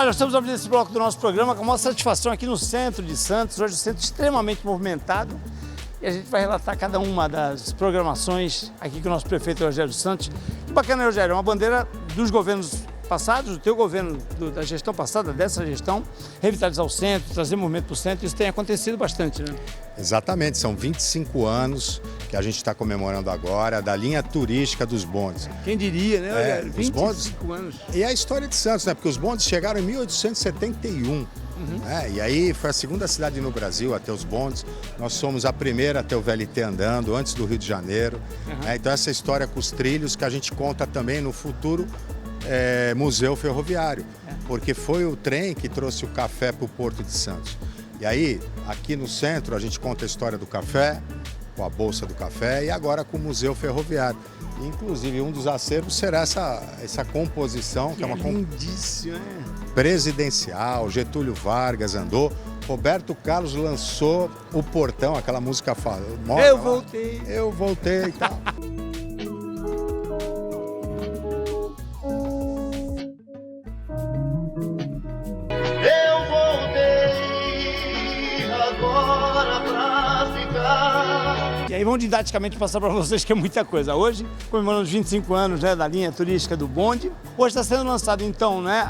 Olha, nós estamos abrindo esse bloco do nosso programa com uma satisfação aqui no centro de Santos, hoje um centro extremamente movimentado. E a gente vai relatar cada uma das programações aqui com o nosso prefeito Rogério Santos. Que bacana, Rogério, é uma bandeira dos governos passados, do teu governo, da gestão passada, dessa gestão, revitalizar o centro, trazer movimento para o centro, isso tem acontecido bastante, né? Exatamente, são 25 anos que a gente está comemorando agora, da linha turística dos bondes. Quem diria, né, Rogério? Os 25 bondes, anos. E a história de Santos, né? Porque os bondes chegaram em 1871. Né? E aí foi a segunda cidade no Brasil a ter os bondes. Nós somos a primeira a ter o VLT andando, antes do Rio de Janeiro. Né? Então essa história com os trilhos que a gente conta também no futuro Museu Ferroviário. Porque foi o trem que trouxe o café para o Porto de Santos. E aí, aqui no centro, a gente conta a história do café, com a Bolsa do Café e agora com o Museu Ferroviário. Inclusive, um dos acervos será essa composição, que é uma lindíssima, presidencial. Getúlio Vargas andou, Roberto Carlos lançou o Portão, aquela música famosa. Eu voltei e tal. E aí vamos didaticamente passar para vocês que é muita coisa. Hoje, comemorando os 25 anos, né, da linha turística do bonde. Hoje está sendo lançado então, né,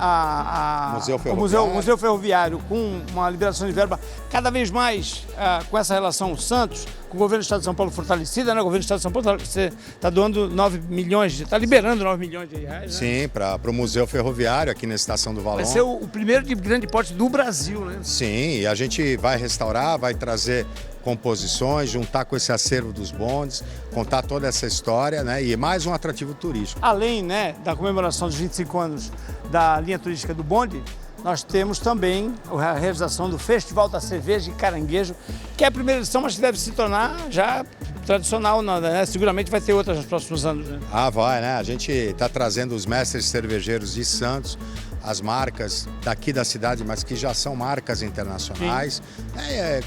o Museu Ferroviário com uma liberação de verba cada vez mais com essa relação Santos, com o governo do Estado de São Paulo fortalecida, né? O governo do Estado de São Paulo está doando 9 milhões, está liberando 9 milhões de reais. Né? Sim, para o Museu Ferroviário aqui na Estação do Valon. Vai ser o primeiro de grande porte do Brasil, né? Sim, e a gente vai restaurar, vai trazer composições, juntar com esse acervo dos bondes, contar toda essa história, né? E mais um atrativo turístico. Além, né, da comemoração dos 25 anos da linha turística do bonde, nós temos também a realização do Festival da Cerveja e Caranguejo, que é a primeira edição, mas que deve se tornar já tradicional, né? Seguramente vai ter outras nos próximos anos. Né? Vai, né? A gente está trazendo os mestres cervejeiros de Santos, as marcas daqui da cidade, mas que já são marcas internacionais. É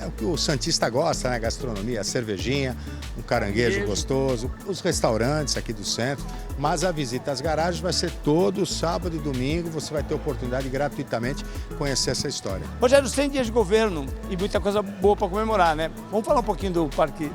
o que o santista gosta, né? Gastronomia, a cervejinha, um caranguejo gostoso, os restaurantes aqui do centro. Mas a visita às garagens vai ser todo sábado e domingo. Você vai ter oportunidade de gratuitamente conhecer essa história. Rogério, 100 dias de governo e muita coisa boa para comemorar, né? Vamos falar um pouquinho do Parque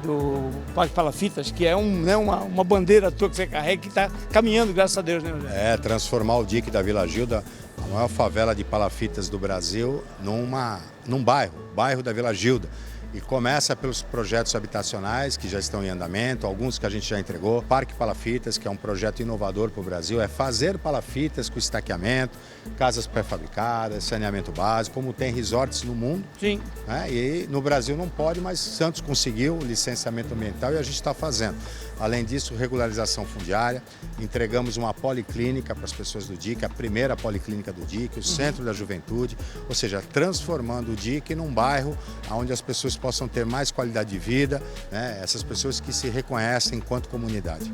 Palafitas, que é uma bandeira tua que você carrega que está caminhando, graças a Deus, né, Rogério? Transformar o dique da Vila Gilda, a maior favela de palafitas do Brasil, num bairro da Vila Gilda. E começa pelos projetos habitacionais que já estão em andamento, alguns que a gente já entregou. Parque Palafitas, que é um projeto inovador para o Brasil, é fazer palafitas com estaqueamento, casas pré-fabricadas, saneamento básico, como tem resorts no mundo. Sim. Né? E no Brasil não pode, mas Santos conseguiu o licenciamento ambiental e a gente está fazendo. Além disso, regularização fundiária, entregamos uma policlínica para as pessoas do DIC, a primeira policlínica do DIC, o Centro da Juventude, ou seja, transformando o DIC num bairro onde as pessoas possam ter mais qualidade de vida, né? Essas pessoas que se reconhecem enquanto comunidade.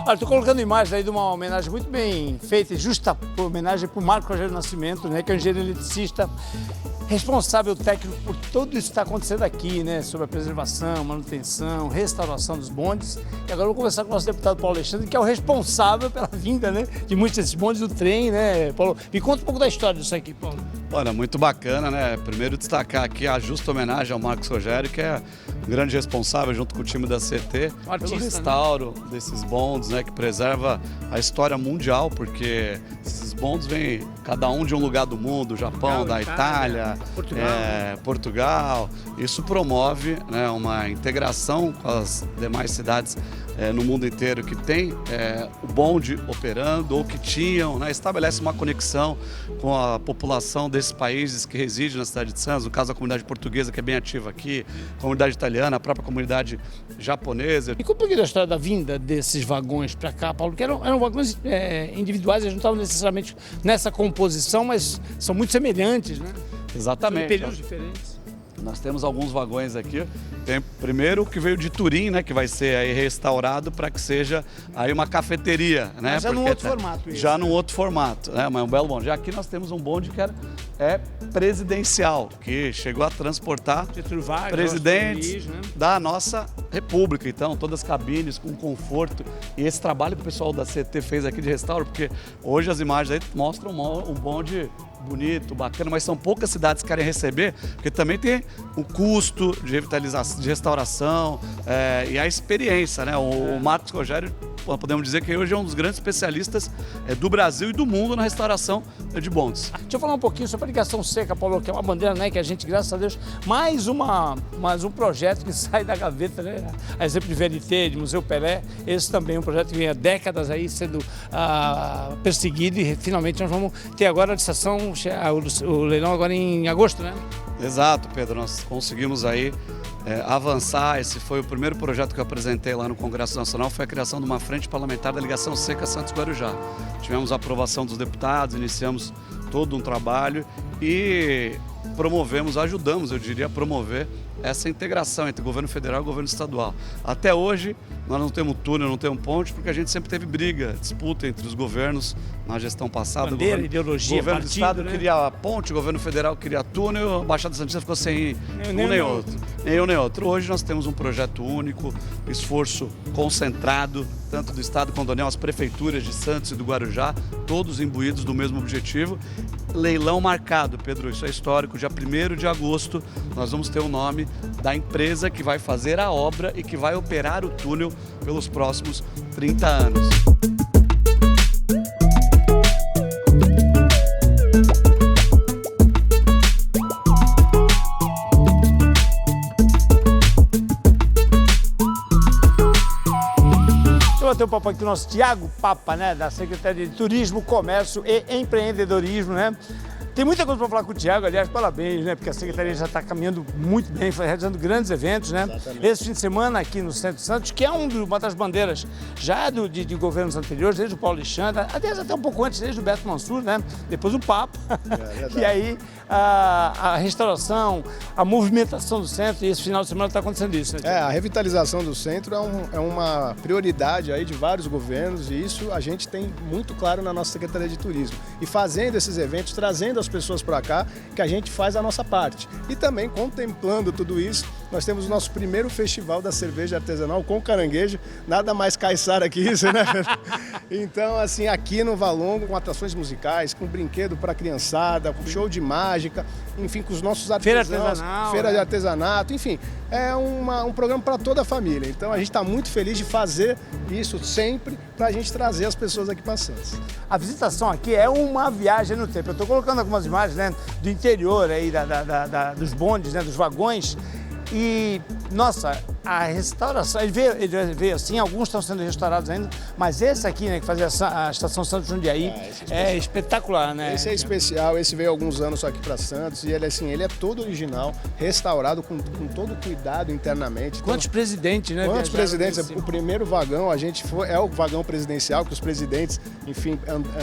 Olha, estou colocando imagens aí de uma homenagem muito bem feita e justa homenagem para o Marco Rogério Nascimento, né, que é um engenheiro eletricista, responsável técnico por tudo isso que está acontecendo aqui, né, sobre a preservação, manutenção, restauração dos bondes. E agora eu vou conversar com o nosso deputado Paulo Alexandre, que é o responsável pela vinda, né, de muitos desses bondes do trem, né, Paulo? Me conta um pouco da história disso aqui, Paulo. Olha, muito bacana, né? Primeiro destacar aqui a justa homenagem ao Marcos Rogério, que é um grande responsável, junto com o time da CT, pelo restauro desses bondes, né? Que preserva a história mundial, porque esses bondes vêm cada um de um lugar do mundo, Japão, da Itália, Portugal. Isso promove, né, uma integração com as demais cidades no mundo inteiro que tem o bonde operando ou que tinham, né, estabelece uma conexão com a população desses países que reside na cidade de Santos, no caso a comunidade portuguesa, que é bem ativa aqui, a comunidade italiana, a própria comunidade japonesa. E como é a história da vinda desses vagões para cá, Paulo? Que eram vagões individuais, eles não estavam necessariamente nessa composição, mas são muito semelhantes, né? Exatamente. São períodos diferentes. Nós temos alguns vagões aqui. Tem primeiro que veio de Turim, né, que vai ser aí restaurado para que seja aí uma cafeteria, né? Mas já num outro formato isso. Já num outro formato, né? Mas é um belo bonde. Aqui nós temos um bonde que é presidencial, que chegou a transportar presidentes da nossa república. Então, todas as cabines com conforto. E esse trabalho que o pessoal da CT fez aqui de restauro, porque hoje as imagens aí mostram um bonde bonito, bacana, mas são poucas cidades que querem receber, porque também tem o custo de revitalização, de restauração e a experiência, né? O Marcos Rogério, podemos dizer que hoje é um dos grandes especialistas do Brasil e do mundo na restauração de bondes. Deixa eu falar um pouquinho sobre a ligação seca, Paulo, que é uma bandeira, né, que a gente, graças a Deus, mais um projeto que sai da gaveta, né? A exemplo de VLT, de Museu Pelé, esse também é um projeto que vem há décadas aí sendo perseguido e finalmente nós vamos ter agora a licitação, o leilão agora em agosto, né? Exato, Pedro, nós conseguimos aí avançar. Esse foi o primeiro projeto que eu apresentei lá no Congresso Nacional, foi a criação de uma frente parlamentar da ligação seca Santos-Guarujá. Tivemos a aprovação dos deputados, iniciamos todo um trabalho e ajudamos, eu diria, a promover essa integração entre governo federal e governo estadual. Até hoje, nós não temos túnel, não temos ponte, porque a gente sempre teve briga, disputa entre os governos na gestão passada. Bandeira, ideologia, o governo partido, do estado né? queria ponte, o governo federal queria túnel, a Baixada Santista ficou sem nem outro. Nem um nem outro. Hoje nós temos um projeto único, esforço concentrado, tanto do estado quanto da União, as prefeituras de Santos e do Guarujá, todos imbuídos do mesmo objetivo. Leilão marcado, Pedro, isso é histórico, dia 1º de agosto nós vamos ter o nome da empresa que vai fazer a obra e que vai operar o túnel pelos próximos 30 anos. Bater um papo aqui com o nosso Tiago Papa, né, da Secretaria de Turismo, Comércio e Empreendedorismo, né? Tem muita coisa para falar com o Tiago, aliás, parabéns, né? Porque a Secretaria já está caminhando muito bem, realizando grandes eventos, né? Exatamente. Esse fim de semana aqui no Centro de Santos, que é uma das bandeiras já de governos anteriores, desde o Paulo Alexandre, aliás, até um pouco antes, desde o Beto Mansur, né? Depois o Papa. E aí a restauração, a movimentação do centro, e esse final de semana está acontecendo isso, né? A revitalização do centro é uma prioridade aí de vários governos e isso a gente tem muito claro na nossa Secretaria de Turismo. E fazendo esses eventos, trazendo as pessoas para cá, que a gente faz a nossa parte. E também, contemplando tudo isso, nós temos o nosso primeiro festival da cerveja artesanal com caranguejo, nada mais caiçara que isso, né? Então, assim, aqui no Valongo, com atrações musicais, com brinquedo para criançada, com show de mágica, enfim, com os nossos artesãos, feira de artesanato, enfim, é um programa para toda a família. Então, a gente está muito feliz de fazer isso sempre para a gente trazer as pessoas aqui para Santos. A visitação aqui é uma viagem no tempo. Eu estou colocando algumas imagens, né, do interior aí, dos bondes, né, dos vagões. E, nossa, a restauração, ele veio assim, alguns estão sendo restaurados ainda, mas esse aqui, né, que fazia a Estação Santos Jundiaí, é espetacular, né? Esse é especial, esse veio há alguns anos só aqui para Santos e ele, assim, ele é todo original, restaurado com todo cuidado internamente. Quantos presidentes, né? Quantos presidentes? O primeiro vagão, é o vagão presidencial, que os presidentes, enfim,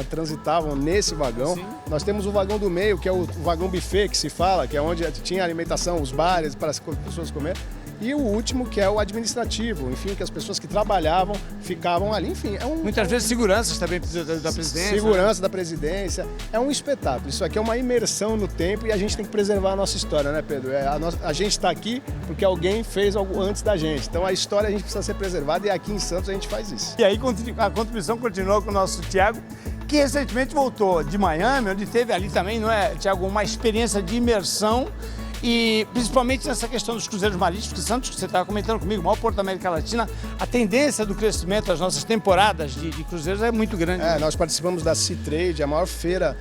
transitavam nesse vagão. Sim. Nós temos o vagão do meio, que é o vagão buffet, que se fala, que é onde tinha alimentação, os bares para as pessoas comer. E o último, que é o administrativo, enfim, que as pessoas que trabalhavam ficavam ali, enfim. Muitas vezes seguranças também da presidência. Segurança, né? Da presidência. É um espetáculo. Isso aqui é uma imersão no tempo e a gente tem que preservar a nossa história, né, Pedro? A gente está aqui porque alguém fez algo antes da gente. Então a história a gente precisa ser preservada e aqui em Santos a gente faz isso. E aí a contribuição continuou com o nosso Tiago, que recentemente voltou de Miami, onde teve ali também, não é, Tiago, uma experiência de imersão. E principalmente nessa questão dos cruzeiros marítimos, que Santos, que você estava comentando comigo, o maior porto da América Latina, a tendência do crescimento das nossas temporadas de cruzeiros é muito grande. Nós participamos da Sea Trade, a maior feira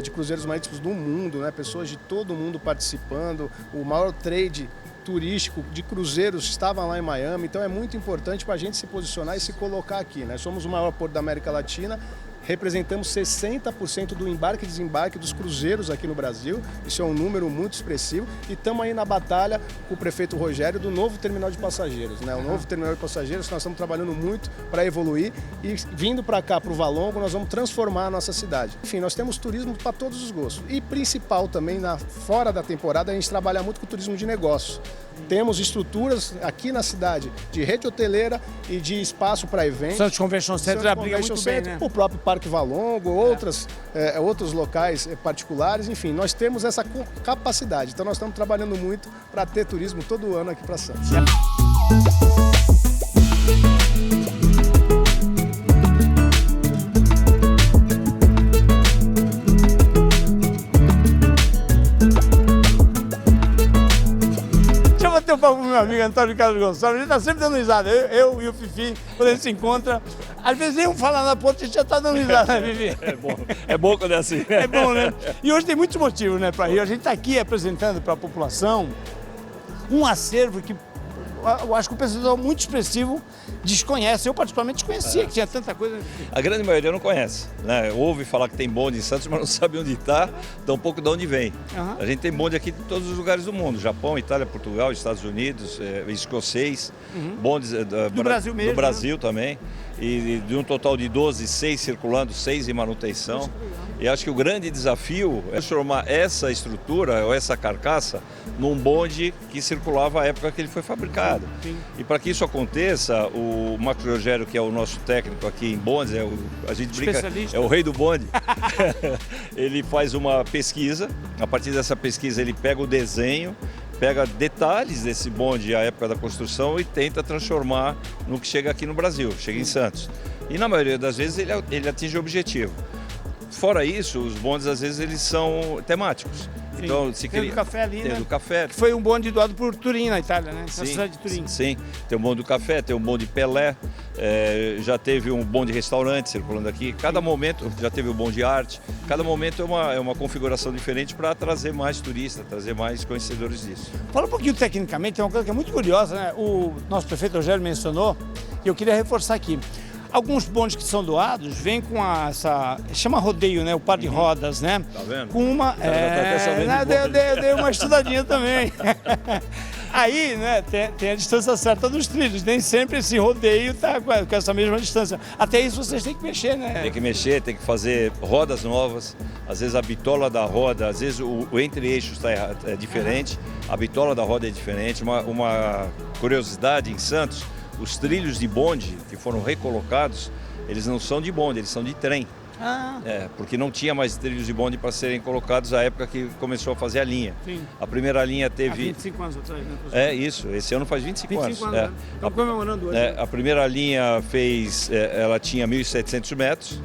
de cruzeiros marítimos do mundo, né? Pessoas de todo mundo participando, o maior trade turístico de cruzeiros estava lá em Miami, então é muito importante para a gente se posicionar e se colocar aqui, né? Somos o maior porto da América Latina, representamos 60% do embarque e desembarque dos cruzeiros aqui no Brasil. Isso é um número muito expressivo e estamos aí na batalha com o prefeito Rogério do novo terminal de passageiros, né? O novo terminal de passageiros, nós estamos trabalhando muito para evoluir e vindo para cá, para o Valongo, nós vamos transformar a nossa cidade. Enfim, nós temos turismo para todos os gostos e principal também, fora da temporada, a gente trabalha muito com o turismo de negócios. Temos estruturas aqui na cidade de rede hoteleira e de espaço para eventos. Santos Convention Center abriga muito bem, né? O próprio Parque Valongo, outros locais particulares, enfim, nós temos essa capacidade. Então nós estamos trabalhando muito para ter turismo todo ano aqui para Santos. Eu falo com meu amigo Antônio Carlos Gonçalves, a gente tá sempre dando risada, eu e o Fifi, quando a gente se encontra, às vezes nem um fala na ponta, a gente já tá dando risada, né, Fifi? É bom quando é assim. É bom, né? E hoje tem muitos motivos, né, para rir. A gente tá aqui apresentando para a população um acervo que eu acho que o pessoal muito expressivo desconhece. Eu particularmente desconhecia que tinha tanta coisa. A grande maioria não conhece, né? Ouve falar que tem bonde em Santos, mas não sabe onde está, tampouco de onde vem. Uhum. A gente tem bonde aqui de todos os lugares do mundo, Japão, Itália, Portugal, Estados Unidos, escocês, bondes do Brasil mesmo, do Brasil também. E de um total de 12, 6 circulando, 6 em manutenção. E acho que o grande desafio é transformar essa estrutura ou essa carcaça num bonde que circulava à época que ele foi fabricado. Sim. E para que isso aconteça, o Marcos Rogério, que é o nosso técnico aqui em bondes, a gente brinca, é o rei do bonde, ele faz uma pesquisa, a partir dessa pesquisa ele pega o desenho, pega detalhes desse bonde à época da construção e tenta transformar no que chega aqui no Brasil, chega em Santos. E na maioria das vezes ele atinge o objetivo. Fora isso, os bondes às vezes eles são temáticos. Sim. Então, se tem cria... do café ali, tem né? do café. Que foi um bonde doado por Turim, na Itália, né? Sim, na cidade de Turim. Sim, tem o bonde do café, tem o bonde Pelé, já teve um bonde restaurante circulando aqui. Cada momento, já teve o bonde arte. Cada momento é uma configuração diferente para trazer mais turistas, trazer mais conhecedores disso. Fala um pouquinho tecnicamente, tem uma coisa que é muito curiosa, né? O nosso prefeito Rogério mencionou, e eu queria reforçar aqui. Alguns bondes que são doados vêm com essa... chama rodeio, né? O par de rodas, né? Tá vendo? Com uma... dei uma estudadinha também. Aí, né, tem a distância certa dos trilhos. Nem sempre esse rodeio está com essa mesma distância. Até isso vocês têm que mexer, né? Tem que mexer, tem que fazer rodas novas. Às vezes a bitola da roda, às vezes o entre-eixos é diferente. A bitola da roda é diferente. Uma curiosidade em Santos... Os trilhos de bonde que foram recolocados, eles não são de bonde, eles são de trem. Porque não tinha mais trilhos de bonde para serem colocados na época que começou a fazer a linha. Sim. A primeira linha teve... Há 25 anos atrás, né? Isso, esse ano faz 25 anos. Né? Estamos comemorando hoje. A primeira linha ela tinha 1.700 metros.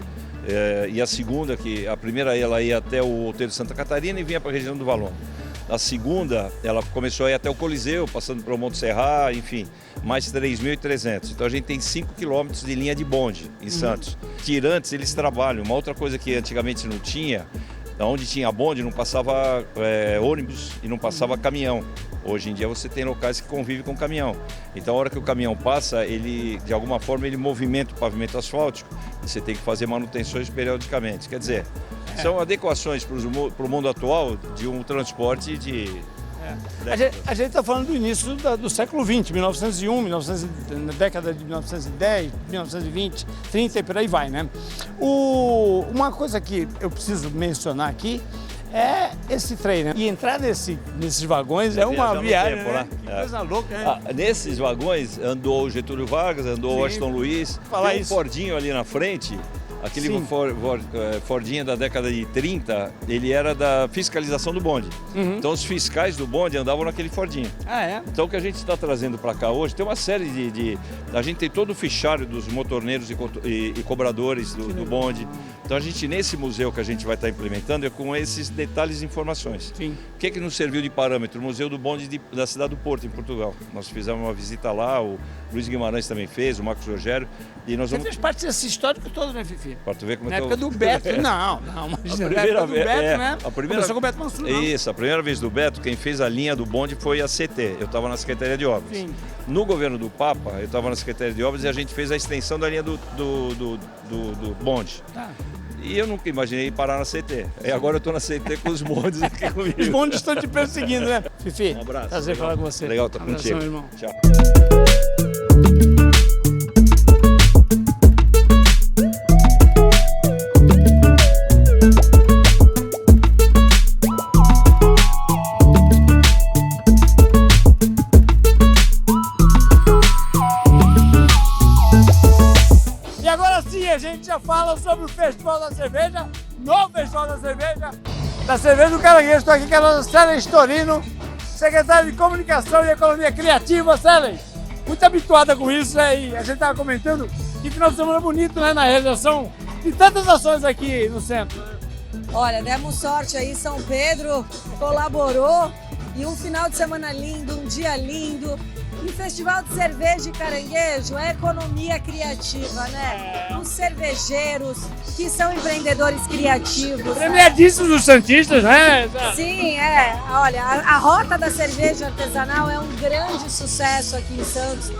E a segunda, a primeira ela ia até o Outeiro de Santa Catarina e vinha para a região do Valongo. A segunda, ela começou a ir até o Coliseu, passando pelo Monte Serra, enfim, mais 3.300. Então a gente tem 5 quilômetros de linha de bonde em Santos. Tirantes, eles trabalham. Uma outra coisa que antigamente não tinha, onde tinha bonde não passava ônibus e não passava caminhão. Hoje em dia você tem locais que convivem com caminhão. Então a hora que o caminhão passa, de alguma forma ele movimenta o pavimento asfáltico e você tem que fazer manutenções periodicamente. Quer dizer, são adequações para o mundo atual de um transporte de... A gente está falando do início do século XX, 1901, na década de 1910, 1920, 30 e por aí vai, né? Uma coisa que eu preciso mencionar aqui é esse trem, né? E entrar nesses vagões é uma viagem, tempo, né? Que coisa louca, né? Nesses vagões andou o Getúlio Vargas, andou o Washington Luiz, tem um Fordinho ali na frente. Aquele Fordinho da década de 30, ele era da fiscalização do bonde. Então os fiscais do bonde andavam naquele Fordinho. Então o que a gente está trazendo para cá hoje, tem uma série a gente tem todo o fichário dos motorneiros e cobradores do bonde. Então a gente, nesse museu que a gente vai estar implementando, é com esses detalhes e informações. Sim. O que nos serviu de parâmetro? O Museu do Bonde da cidade do Porto, em Portugal. Nós fizemos uma visita lá, o Luiz Guimarães também fez, o Marcos Rogério. E nós Você fez parte desse histórico todo, né, Fifi? Fifi? Pra tu ver como Na eu tô... época do Beto, não, imagina, na época do Beto, né? Começou com o Beto Mansur, não. Isso, a primeira vez do Beto, quem fez a linha do bonde foi a CT. Eu estava na Secretaria de Obras. Sim. No governo do Papa, eu estava na Secretaria de Obras e a gente fez a extensão da linha do bonde. Tá. E eu nunca imaginei parar na CT. E agora eu estou na CT com os bondes aqui comigo. Os bondes estão te perseguindo, né? Fifi, Um abraço. prazer falar com você. Legal estar Abração, contigo. irmão. Tchau. E agora sim, a gente já fala sobre o Festival da Cerveja, no Festival da Cerveja do Caranguejo. Estou aqui com a nossa Célia Storino, secretária de Comunicação e Economia Criativa. Célia, muito habituada com isso, né? E a gente estava comentando que final de semana bonito, né? Na realização de tantas ações aqui no centro. Olha, demos sorte aí, São Pedro colaborou e um final de semana lindo, um dia lindo. E Festival de Cerveja e Caranguejo é economia criativa, né? Os cervejeiros, que são empreendedores criativos. Premiadíssimos os santistas, né? Sim, é. Olha, a Rota da Cerveja Artesanal é um grande sucesso aqui em Santos.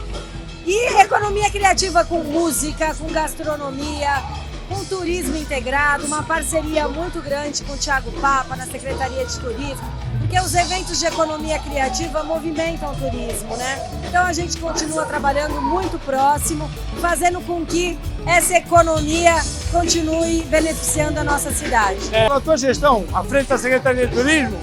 E economia criativa com música, com gastronomia, com turismo integrado, uma parceria muito grande com o Thiago Papa na Secretaria de Turismo. Porque os eventos de economia criativa movimentam o turismo, né? Então a gente continua trabalhando muito próximo, fazendo com que essa economia continue beneficiando a nossa cidade. A tua gestão, à frente da Secretaria de Turismo,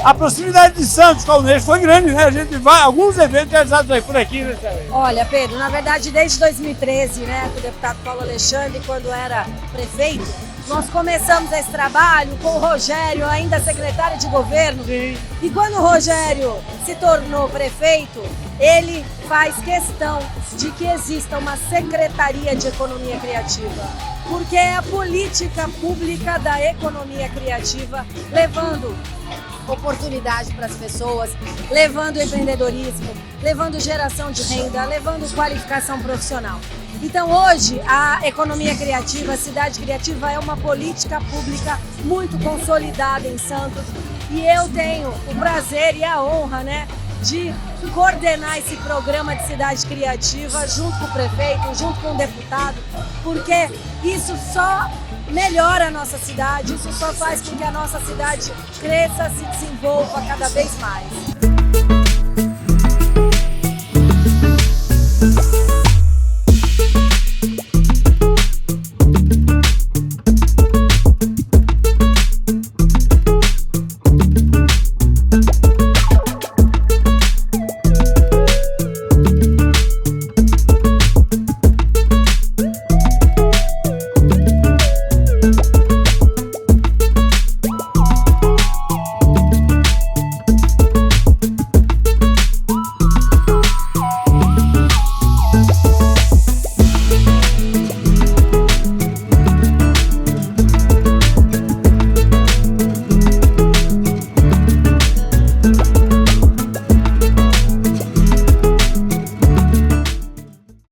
a proximidade de Santos com a Unesco foi grande, né? A gente vai, alguns eventos realizados aí por aqui, né, Célia? Olha, Pedro, na verdade desde 2013, né, com o deputado Paulo Alexandre, quando era prefeito, nós começamos esse trabalho com o Rogério, ainda secretário de governo. Sim. E quando o Rogério se tornou prefeito, ele faz questão de que exista uma Secretaria de Economia Criativa. Porque é a política pública da economia criativa, levando oportunidade para as pessoas, levando empreendedorismo, levando geração de renda, levando qualificação profissional. Então hoje a economia criativa, a cidade criativa é uma política pública muito consolidada em Santos e eu tenho o prazer e a honra, né, de coordenar esse programa de cidade criativa junto com o prefeito, junto com o deputado, porque isso só melhora a nossa cidade, isso só faz com que a nossa cidade cresça, se desenvolva cada vez mais.